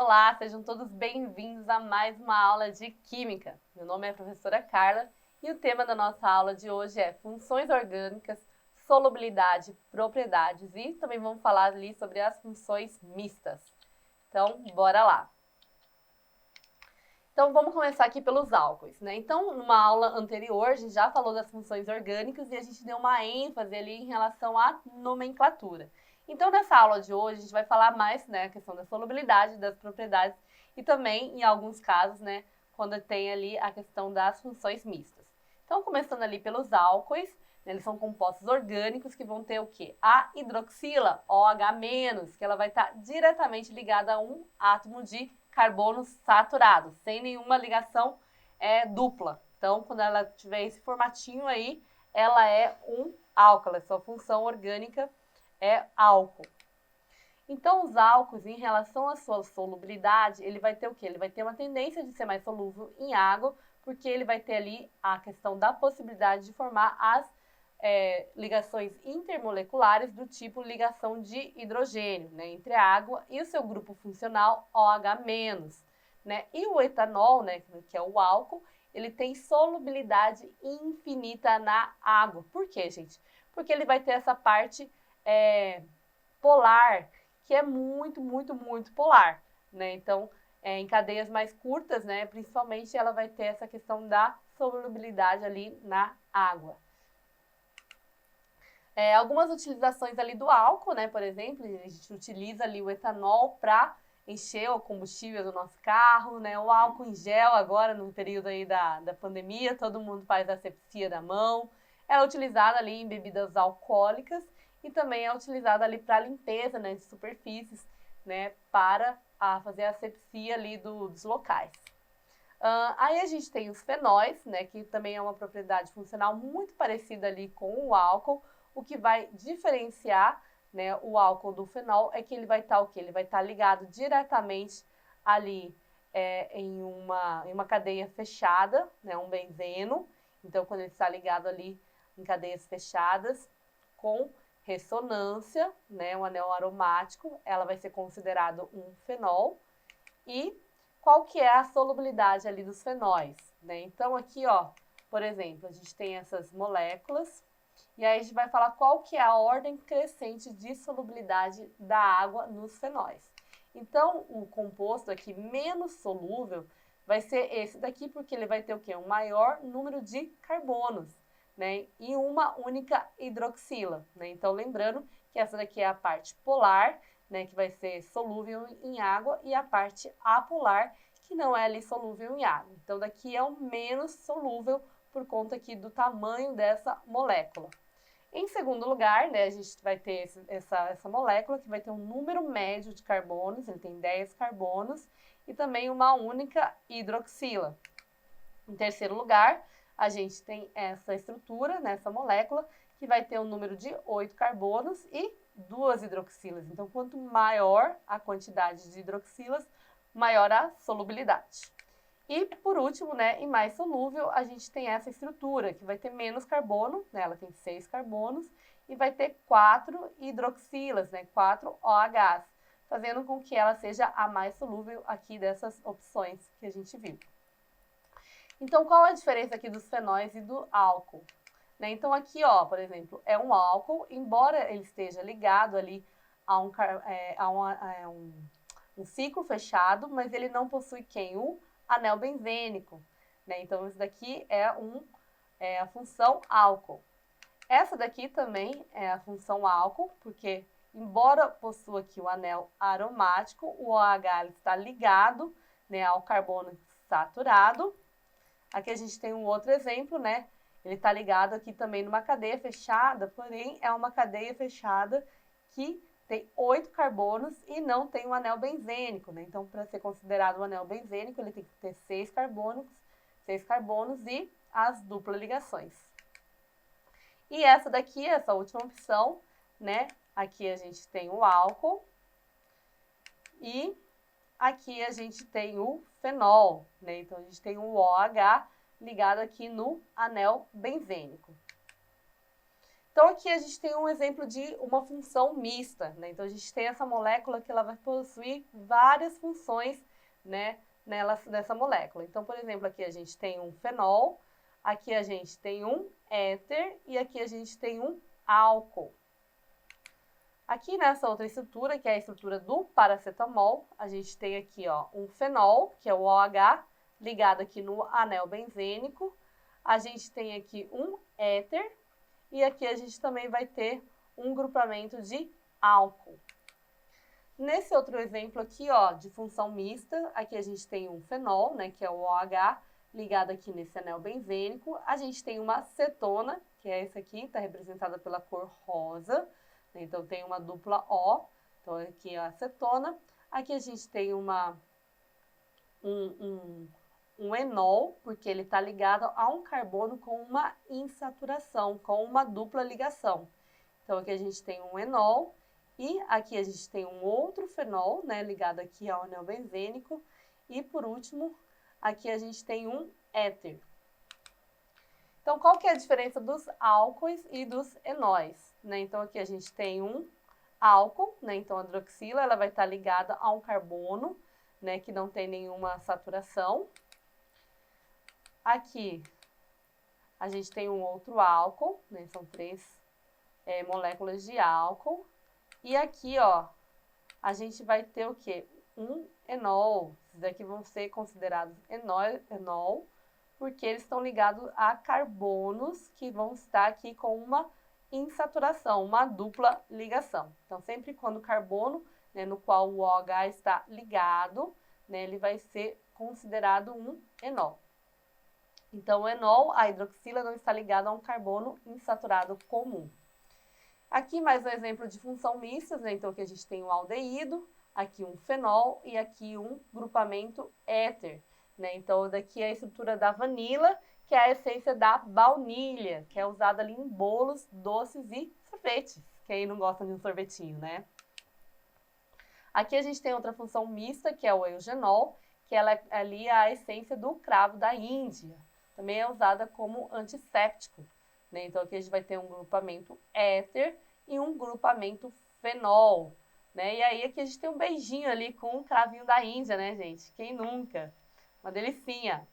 Olá, sejam todos bem-vindos a mais uma aula de Química. Meu nome é a professora Carla e o tema da nossa aula de hoje é funções orgânicas, solubilidade, propriedades e também vamos falar ali sobre as funções mistas. Então, bora lá! Então, vamos começar aqui pelos álcoois, né? Então, numa aula anterior, a gente já falou das funções orgânicas e a gente deu uma ênfase ali em relação à nomenclatura. Então, nessa aula de hoje, a gente vai falar mais, né, a questão da solubilidade, das propriedades e também, em alguns casos, né, quando tem ali a questão das funções mistas. Então, começando ali pelos álcoois, né, eles são compostos orgânicos que vão ter o quê? A hidroxila, OH-, que ela vai estar diretamente ligada a um átomo de carbono saturado, sem nenhuma ligação dupla. Então, quando ela tiver esse formatinho aí, ela é um álcalo, sua função orgânica é álcool. Então, os álcools, em relação à sua solubilidade, ele vai ter o quê? Ele vai ter uma tendência de ser mais solúvel em água, porque ele vai ter ali a questão da possibilidade de formar as ligações intermoleculares do tipo ligação de hidrogênio, né, entre a água e o seu grupo funcional OH-, né? E o etanol, né, que é o álcool, ele tem solubilidade infinita na água. Por quê, gente? Porque ele vai ter essa parte polar, que é muito polar, né? Então, em cadeias mais curtas, né, principalmente, ela vai ter essa questão da solubilidade ali na água. Algumas utilizações ali do álcool, né, por exemplo, a gente utiliza ali o etanol para encher o combustível do nosso carro, né, o álcool em gel agora no período aí da pandemia, todo mundo faz asepsia da mão, é utilizado ali em bebidas alcoólicas e também é utilizado ali para limpeza, né, de superfícies, né, para fazer a asepsia ali dos locais. Aí a gente tem os fenóis, né, que também é uma propriedade funcional muito parecida ali com o álcool. O que vai diferenciar, né, o álcool do fenol é que ele vai estar o quê? Ele vai estar ligado diretamente ali em uma cadeia fechada, né, um benzeno. Então, quando ele está ligado ali em cadeias fechadas, com ressonância, né, um anel aromático, ela vai ser considerado um fenol. E qual que é a solubilidade ali dos fenóis, né? Então, aqui, ó, por exemplo, a gente tem essas moléculas. E aí a gente vai falar qual que é a ordem crescente de solubilidade da água nos fenóis. Então, o composto aqui menos solúvel vai ser esse daqui, porque ele vai ter o quê? Um maior número de carbonos, né? E uma única hidroxila, né? Então, lembrando que essa daqui é a parte polar, né? Que vai ser solúvel em água, e a parte apolar, que não é ali solúvel em água. Então, daqui é o menos solúvel por conta aqui do tamanho dessa molécula. Em segundo lugar, né, a gente vai ter essa molécula que vai ter um número médio de carbonos, ele tem 10 carbonos, e também uma única hidroxila. Em terceiro lugar, a gente tem essa estrutura, nessa molécula, que vai ter um número de 8 carbonos e 2 hidroxilas. Então, quanto maior a quantidade de hidroxilas, maior a solubilidade. E, por último, né, e mais solúvel, a gente tem essa estrutura, que vai ter menos carbono, né, ela tem 6 carbonos, e vai ter 4 hidroxilas, né, 4 OHs, fazendo com que ela seja a mais solúvel aqui dessas opções que a gente viu. Então, qual a diferença aqui dos fenóis e do álcool? Né, então, aqui, ó, por exemplo, é um álcool, embora ele esteja ligado ali a um ciclo fechado, mas ele não possui quem? O anel benzênico, né? Então, isso daqui é a função álcool. Essa daqui também é a função álcool, porque, embora possua aqui o anel aromático, o OH está ligado, né, ao carbono saturado. Aqui a gente tem um outro exemplo, né? Ele está ligado aqui também numa cadeia fechada, porém é uma cadeia fechada que tem 8 carbonos e não tem um anel benzênico, né? Então, para ser considerado um anel benzênico, ele tem que ter 6 carbonos e as duplas ligações. E essa daqui, essa última opção, né? Aqui a gente tem o álcool e aqui a gente tem o fenol, né? Então, a gente tem o OH ligado aqui no anel benzênico. Então, aqui a gente tem um exemplo de uma função mista, né? Então, a gente tem essa molécula que ela vai possuir várias funções, né, nessa molécula. Então, por exemplo, aqui a gente tem um fenol, aqui a gente tem um éter e aqui a gente tem um álcool. Aqui nessa outra estrutura, que é a estrutura do paracetamol, a gente tem aqui, ó, um fenol, que é o OH, ligado aqui no anel benzênico. A gente tem aqui um éter e aqui a gente também vai ter um grupamento de álcool. Nesse outro exemplo aqui, ó, de função mista, aqui a gente tem um fenol, né, que é o OH, ligado aqui nesse anel benzênico. A gente tem uma cetona, que é essa aqui, está representada pela cor rosa. Então, tem uma dupla O, então aqui é a cetona. Aqui a gente tem um enol, porque ele está ligado a um carbono com uma insaturação, com uma dupla ligação. Então, aqui a gente tem um enol e aqui a gente tem um outro fenol, né, ligado aqui ao anel benzênico. E, por último, aqui a gente tem um éter. Então, qual que é a diferença dos álcoois e dos enóis, né? Então, aqui a gente tem um álcool, né? Então, a hidroxila, ela vai estar ligada a um carbono, né? Que não tem nenhuma saturação. Aqui, a gente tem um outro álcool, né? São 3 moléculas de álcool. E aqui, ó, a gente vai ter o quê? Um enol. Esses daqui vão ser considerados enol, porque eles estão ligados a carbonos que vão estar aqui com uma insaturação, uma dupla ligação. Então, sempre quando o carbono, né, no qual o OH está ligado, né, ele vai ser considerado um enol. Então, o enol, a hidroxila, não está ligada a um carbono insaturado comum. Aqui mais um exemplo de função mista, né? Então aqui a gente tem um aldeído, aqui um fenol e aqui um grupamento éter, né? Então daqui é a estrutura da vanila, que é a essência da baunilha, que é usada ali em bolos, doces e sorvetes. Quem não gosta de um sorvetinho, né? Aqui a gente tem outra função mista, que é o eugenol, que ela é ali a essência do cravo da Índia. Também é usada como antisséptico, né? Então, aqui a gente vai ter um grupamento éter e um grupamento fenol, né? E aí, aqui a gente tem um beijinho ali com o cravinho da Índia, né, gente? Quem nunca? Uma delicinha.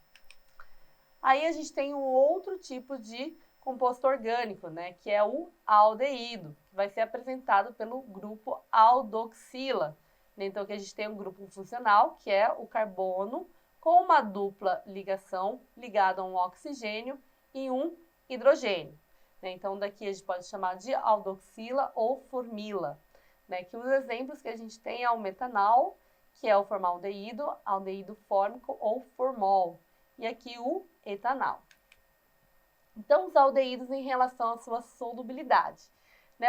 Aí, a gente tem um outro tipo de composto orgânico, né? Que é o aldeído, que vai ser apresentado pelo grupo aldoxila. Então, aqui a gente tem um grupo funcional, que é o carbono, com uma dupla ligação, ligado a um oxigênio e um hidrogênio. Então, daqui a gente pode chamar de aldoxila ou formila. Que os exemplos que a gente tem é o metanol, que é o formaldeído, aldeído fórmico ou formol. E aqui o etanol. Então, os aldeídos em relação à sua solubilidade.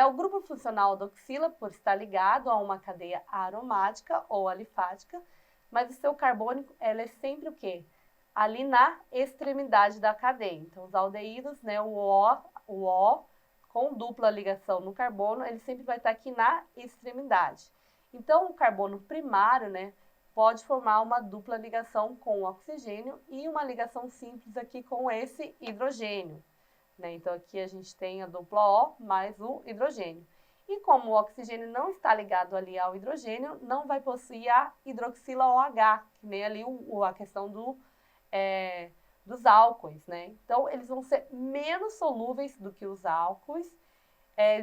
O grupo funcional aldoxila, por estar ligado a uma cadeia aromática ou alifática, mas o seu carbônico, ela é sempre o quê? Ali na extremidade da cadeia. Então, os aldeídos, o O, com dupla ligação no carbono, ele sempre vai estar aqui na extremidade. Então, o carbono primário, pode formar uma dupla ligação com o oxigênio e uma ligação simples aqui com esse hidrogênio. Então, aqui a gente tem a dupla O mais o hidrogênio. E como o oxigênio não está ligado ali ao hidrogênio, não vai possuir a hidroxila OH, que nem ali a questão dos álcoois, Então, eles vão ser menos solúveis do que os álcoois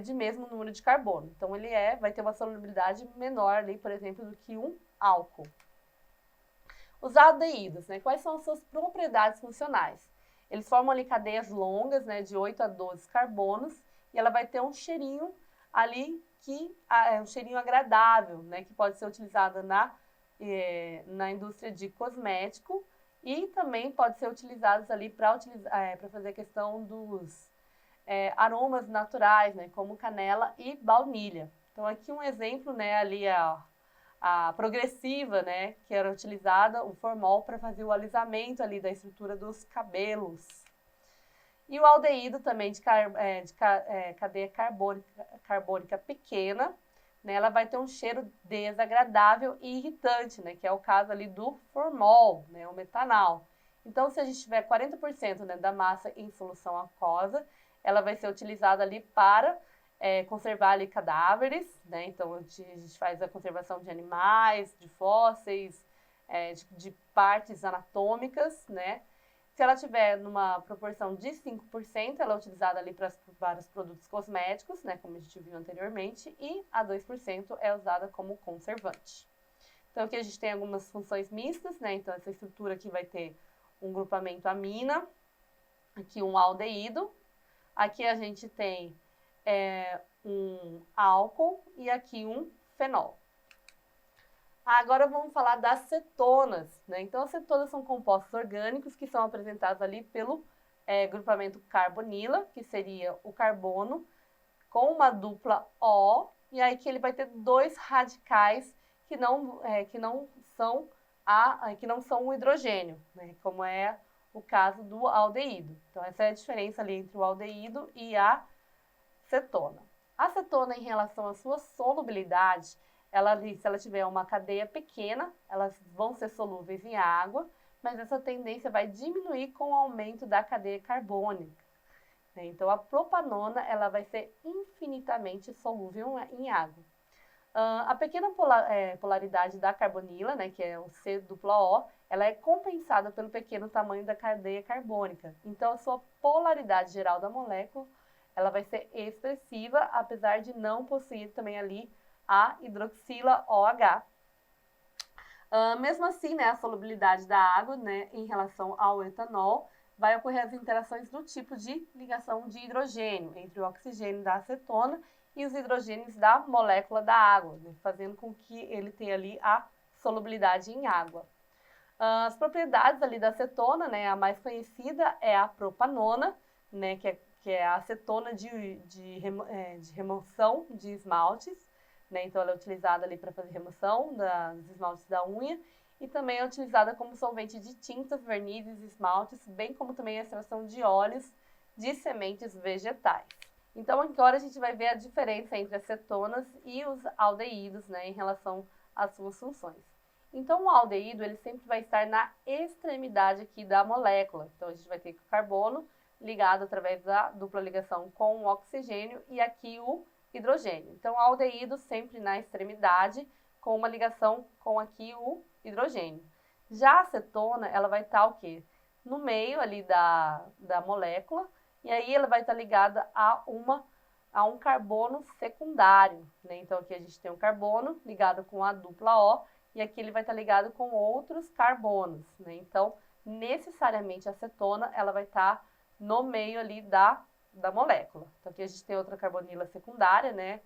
de mesmo número de carbono. Então, ele vai ter uma solubilidade menor ali, por exemplo, do que um álcool. Os aldeídos, quais são as suas propriedades funcionais? Eles formam ali cadeias longas, de 8 a 12 carbonos, e ela vai ter um cheirinho ali que é um cheirinho agradável, que pode ser utilizada na indústria de cosmético e também pode ser utilizados ali para fazer a questão dos aromas naturais, como canela e baunilha. Então, aqui um exemplo, ali a progressiva, que era utilizada, o formol, para fazer o alisamento ali da estrutura dos cabelos. E o aldeído também de cadeia carbônica pequena, ela vai ter um cheiro desagradável e irritante, que é o caso ali do formol, o metanol. Então, se a gente tiver 40% da massa em solução aquosa, ela vai ser utilizada ali para conservar ali cadáveres, né? Então a gente faz a conservação de animais, de fósseis, de partes anatômicas, né? Se ela tiver numa proporção de 5%, ela é utilizada ali para vários produtos cosméticos, né, como a gente viu anteriormente, e a 2% é usada como conservante. Então aqui a gente tem algumas funções mistas, né? Então essa estrutura aqui vai ter um grupamento amina, aqui um aldeído, aqui a gente tem um álcool e aqui um fenol. Agora vamos falar das cetonas, né? Então as cetonas são compostos orgânicos que são apresentados ali pelo grupamento carbonila, que seria o carbono, com uma dupla O, e aí que ele vai ter dois radicais que não são o hidrogênio, né? Como é o caso do aldeído. Então essa é a diferença ali entre o aldeído e a cetona. A cetona, em relação à sua solubilidade, se ela tiver uma cadeia pequena, elas vão ser solúveis em água, mas essa tendência vai diminuir com o aumento da cadeia carbônica. Então, a propanona ela vai ser infinitamente solúvel em água. A pequena polaridade da carbonila, né, que é o C-O, ela é compensada pelo pequeno tamanho da cadeia carbônica. Então, a sua polaridade geral da molécula ela vai ser expressiva, apesar de não possuir também ali a hidroxila OH. Mesmo assim, né, a solubilidade da água, né, em relação ao etanol, vai ocorrer as interações do tipo de ligação de hidrogênio entre o oxigênio da acetona e os hidrogênios da molécula da água, né, fazendo com que ele tenha ali a solubilidade em água. As propriedades ali da acetona, né, a mais conhecida é a propanona, né, que é a acetona de remoção de esmaltes, né, então ela é utilizada ali para fazer remoção dos esmaltes da unha, e também é utilizada como solvente de tintas, vernizes, esmaltes, bem como também a extração de óleos de sementes vegetais. Então agora a gente vai ver a diferença entre as cetonas e os aldeídos, né, em relação às suas funções. Então o aldeído ele sempre vai estar na extremidade aqui da molécula. Então a gente vai ter o carbono ligado através da dupla ligação com o oxigênio e aqui o hidrogênio. Então o aldeído sempre na extremidade com uma ligação com aqui o hidrogênio. Já a cetona, ela vai estar o quê? No meio ali da molécula, e aí ela vai estar ligada a um carbono secundário, né? Então aqui a gente tem um carbono ligado com a dupla O, e aqui ele vai estar ligado com outros carbonos, né? Então, necessariamente a cetona, ela vai estar no meio ali da molécula. Então aqui a gente tem outra carbonila secundária, né?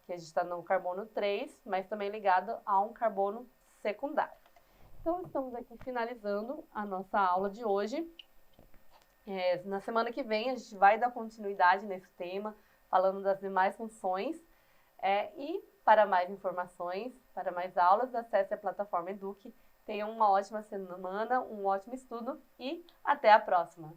Que a gente está no carbono 3, mas também ligado a um carbono secundário. Então, estamos aqui finalizando a nossa aula de hoje. Na semana que vem, a gente vai dar continuidade nesse tema, falando das demais funções. E para mais informações, para mais aulas, acesse a plataforma Eduque. Tenham uma ótima semana, um ótimo estudo e até a próxima!